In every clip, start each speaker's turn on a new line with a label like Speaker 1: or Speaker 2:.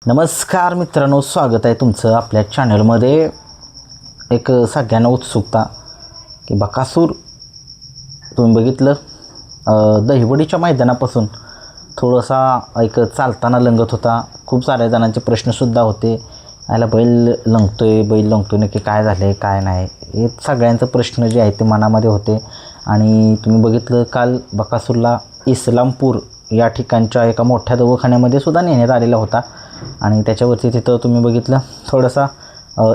Speaker 1: नमस्कार मित्रांनो, स्वागत आहे तुमचं आपल्या चॅनलमध्ये. एक सगळ्यांना उत्सुकता की बकासूर तुम्ही बघितलं दहिवडीच्या मैदानापासून थोडासा एक चालताना लंगत होता. खूप साऱ्या जणांचे प्रश्नसुद्धा होते, याला बैल लंगतोय नक्की काय झालं आहे काय नाही, हे सगळ्यांचे प्रश्न जे आहेत ते मनामध्ये होते. आणि तुम्ही बघितलं काल बकासूरला इस्लामपूर या ठिकाणच्या एका मोठ्या दवाखान्यामध्ये सुद्धा नेण्यात आलेला होता. आणि त्याच्यावरती तिथं तुम्ही बघितलं थोडासा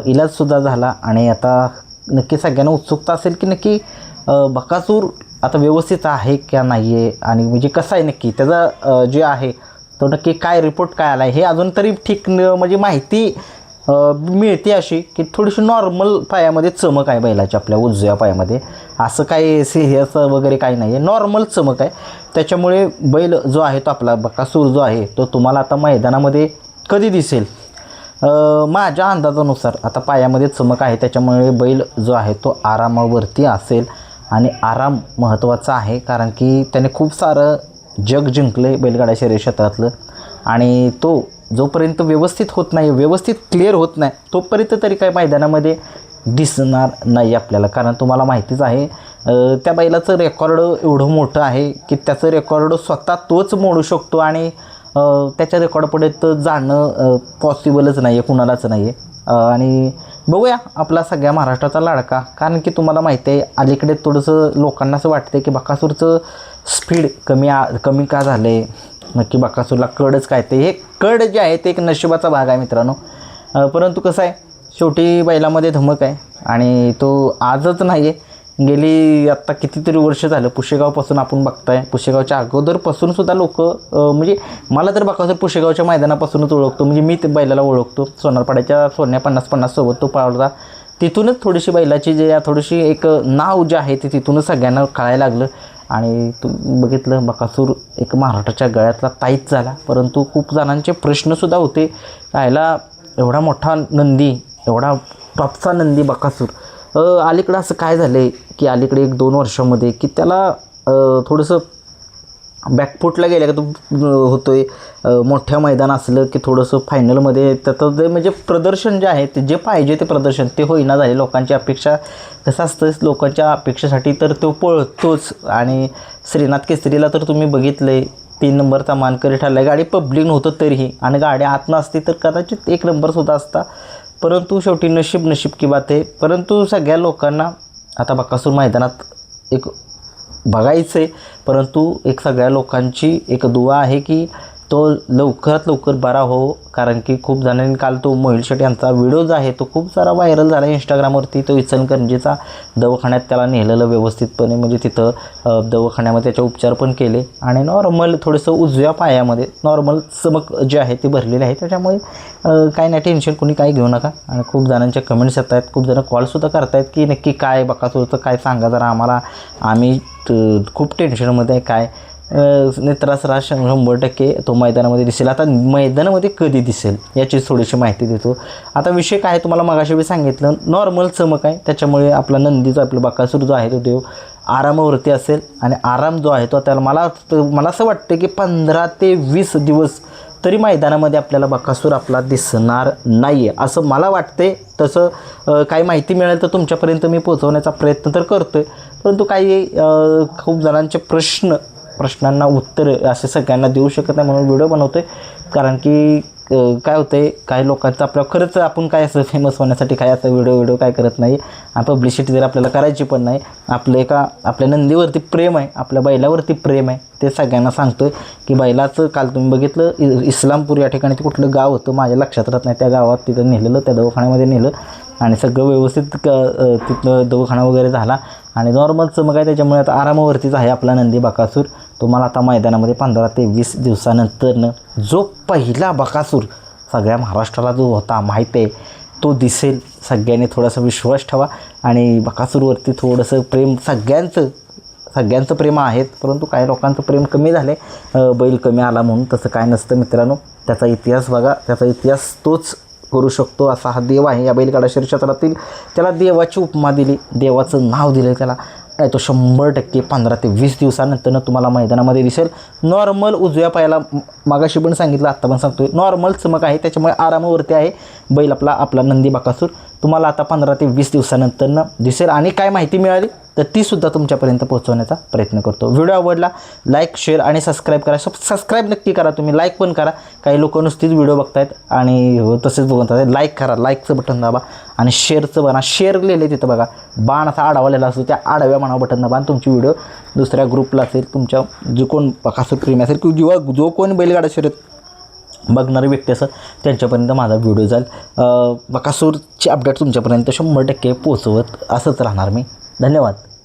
Speaker 1: इलाजसुद्धा झाला. आणि आता नक्की सगळ्यांना उत्सुकता असेल की नक्की बकासूर आता व्यवस्थित आहे का नाही आहे, आणि म्हणजे कसं आहे नक्की त्याचा जे आहे तो नक्की काय रिपोर्ट काय आला आहे हे अजून तरी ठीक म्हणजे माहिती मिळते अशी की थोडीशी नॉर्मल पायामध्ये चमक आहे बैलाच्या, आपल्या उजव्या पायामध्ये. असं काही सिरियस वगैरे काही नाही आहे, नॉर्मल चमक आहे. त्याच्यामुळे बैल जो आहे तो आपला बकासूर जो आहे तो तुम्हाला आता मैदानामध्ये कधी दिसेल, माझ्या अंदाजानुसार आता पायामध्ये चमक आहे त्याच्यामुळे बैल जो आहे तो आरामावरती असेल. आणि आराम महत्त्वाचा आहे, कारण की त्याने खूप सारं जग जिंकलं आहे बैलगाडा शर्यत क्षेत्रातलं. आणि तो जोपर्यंत व्यवस्थित होत नाही, व्यवस्थित क्लिअर होत नाही, तोपर्यंत तरी काय मैदानामध्ये दिसणार नाही आपल्याला. कारण तुम्हाला माहितीच आहे त्या बैलाचं रेकॉर्ड एवढं मोठं आहे की त्याचं रेकॉर्ड स्वतः तोच मोडू शकतो. आणि त्याच्या रेकॉर्डपर्यंत जाणं पॉसिबलच नाही आहे, कुणालाच नाही आहे. आणि बघूया आपला सगळ्या महाराष्ट्राचा लाडका, कारण की तुम्हाला माहिती आहे अलीकडे थोडंसं लोकांना असं वाटतं की बकासूरचं स्पीड कमी का झालं आहे, नक्की बकासूरला कडच काय. ते हे कड जे आहे ते एक नशिबाचा भाग आहे मित्रांनो. परंतु कसं आहे शेवटी बैलामध्ये धमक आहे. आणि तो आजच नाही आहे, गेली आत्ता कितीतरी वर्ष झालं पुशेगावपासून आपण बघताय. पुशेगावच्या अगोदरपासूनसुद्धा लोक म्हणजे मला तर बकासूर पुशेगावच्या मैदानापासूनच ओळखतो, म्हणजे मी ते बैलाला ओळखतो. सोनारपाड्याच्या सोन्या 50-50 सोबत तो पाळला, तिथूनच थोडीशी बैलाची जे थोडीशी एक नाव जे आहे ते तिथूनच सगळ्यांना कळायला लागलं. आणि तू बघितलं बकासूर एक महाराष्ट्राच्या गळ्यातला ताईच झाला. परंतु खूप जणांचे प्रश्नसुद्धा होते, राहिला एवढा मोठा नंदी, एवढा टॉपचा नंदी बकासूर, अलीकडं असं काय झालं आहे की अलीकडे 1-2 वर्षामध्ये की त्याला थोडंसं बॅकफुटला गेलं का तो होतो आहे. मोठ्या मैदान असलं की थोडंसं फायनलमध्ये त्याचं जे म्हणजे प्रदर्शन जे आहे ते जे पाहिजे ते प्रदर्शन ते होईना झाले. लोकांची अपेक्षा कसं असतं, लोकांच्या अपेक्षेसाठी तर तो पळतोच. आणि श्रीनाथ केसरीला तर तुम्ही बघितलं आहे 3 नंबरचा मानकरी ठरला आहे. गाडी पब्लिक नव्हतं तरीही, आणि गाडी आत नसती तर कदाचित 1 नंबरसुद्धा असता. परंतु शेवटी नशीब की बात आहे. परंतु सगळ्या लोकांना आता बकासूर मैदानात एक बघायचं आहे. परंतु एक सगळ्या लोकांची एक दुआ आहे की तो लवकरात लवकर बरा हो. कारण की खूप जणांनी काल तो मोहिल शेट्टी यांचा व्हिडिओ जो आहे तो खूप सारा व्हायरल झाला इंस्टाग्रामवरती. तो इचलकरंजीचा दवाखान्यात त्याला नेलेलं व्यवस्थितपणे, म्हणजे तिथं दवाखान्यामध्ये त्याचे उपचार पण केले. आणि नॉर्मल थोडंसं उजव्या पायामध्ये नॉर्मल चमक जे आहे ते भरलेले आहे. त्याच्यामुळे काही नाही, टेन्शन कोणी काही घेऊ नका. आणि खूप जणांच्या कमेंट्स येत आहेत, खूप जण कॉलसुद्धा करत आहेत की नक्की काय बकासूरचं काय सांगा जरा आम्हाला, आम्ही खूप टेन्शनमध्ये आहे. काय नेत्रास राज 100% तो मैदानामध्ये दिसेल. आता मैदानामध्ये कधी दिसेल याची थोडीशी माहिती देतो. आता विषय काय तुम्हाला मगाशी मी सांगितलं, नॉर्मल चमक आहे त्याच्यामुळे आपला नंदी जो आपला बकासूर जो आहे तो देव आरामावरती असेल. आणि आराम जो आहे तो त्याला मला असं वाटतं की 15 ते 20 दिवस तरी मैदानामध्ये आपल्याला बकासूर आपला दिसणार नाही आहे असं मला वाटते. तसं काही माहिती मिळेल तर तुमच्यापर्यंत मी पोहोचवण्याचा प्रयत्न तर करतो आहे. परंतु काही खूप जणांचे प्रश्नांना उत्तर असे सगळ्यांना देऊ शकत नाही, म्हणून व्हिडिओ बनवतो आहे. कारण की काय होतं आहे, काही लोकांचं आपल्या खरंच आपण काय असं फेमस होण्यासाठी काय असं व्हिडिओ काय करत नाही. आणि पब्लिसिटी जर आपल्याला करायची पण नाही. आपल्या नंदीवरती प्रेम आहे, आपल्या बैलावरती प्रेम आहे, ते सगळ्यांना सांगतो आहे. की बैलाचं काल तुम्ही बघितलं इस्लामपूर या ठिकाणी ते कुठलं गाव होतं माझ्या लक्षात राहत नाही, त्या गावात तिथं नेलेलं, त्या दवाखान्यामध्ये नेलं. आणि सगळं व्यवस्थित तिथं दवाखाना वगैरे झाला. आणि नॉर्मल चमक आहे त्याच्यामुळे आता आरामावरतीच आहे आपला नंदी बकासूर. तुम्हाला आता मैदानामध्ये 15 ते 20 दिवसानंतरनं जो पहिला बकासूर सगळ्या महाराष्ट्राला जो होता माहीत आहे तो दिसेल. सगळ्यांनी थोडासा विश्वास ठेवा. आणि बकासूरवरती थोडंसं प्रेम सगळ्यांचं प्रेम आहेत, परंतु काही लोकांचं प्रेम कमी झाले, बैल कमी आला म्हणून. तसं काय नसतं मित्रांनो. त्याचा इतिहास बघा, त्याचा इतिहास तोच करू शकतो असा हा देव आहे या बैलगाडा शर्यत क्षेत्रातील. त्याला देवाची उपमा दिली, देवाचं नाव दिलं त्याला. नाही तो 100% 15 ते 20 दिवसानंतर तुम्हाला मैदानामध्ये दिसेल. नॉर्मल उजव्या पायाला मागाशी पण सांगितलं, आत्ता पण सांगतोय, नॉर्मल चमक आहे, त्याच्यामुळे आरामावरती आहे बैल आपला नंदी बकासूर. तुम्हाला आता 15 ते 20 दिवसानंतर दिसेल. आणि काय माहिती मिळाली तर तीसुद्धा तुमच्यापर्यंत पोहोचवण्याचा प्रयत्न करतो. व्हिडिओ आवडला लाईक शेअर आणि सबस्क्राईब करा. सबस्क्राईब नक्की करा, तुम्ही लाईक पण करा. काही लोक नुसतीच व्हिडिओ बघतायत आणि तसेच बघत आहेत. लाईक करा, लाईकचं बटन दाबा आणि शेअरचं बना. शेअर लिहिले तिथं बघा, बाण असा आडवालेला असतो, त्या आडव्या बाणावर बटन दाबा आणि तुमची व्हिडिओ दुसऱ्या ग्रुपला असेल, तुमच्या जो कोण बकासूर प्रेमी असेल किंवा जो कोण बैलगाडा शर्यत बघणारी व्यक्ती असेल त्यांच्यापर्यंत माझा व्हिडिओ जाईल. बकासूरची अपडेट तुमच्यापर्यंत 100% पोहोचवत असंच राहणार मी. धन्यवाद.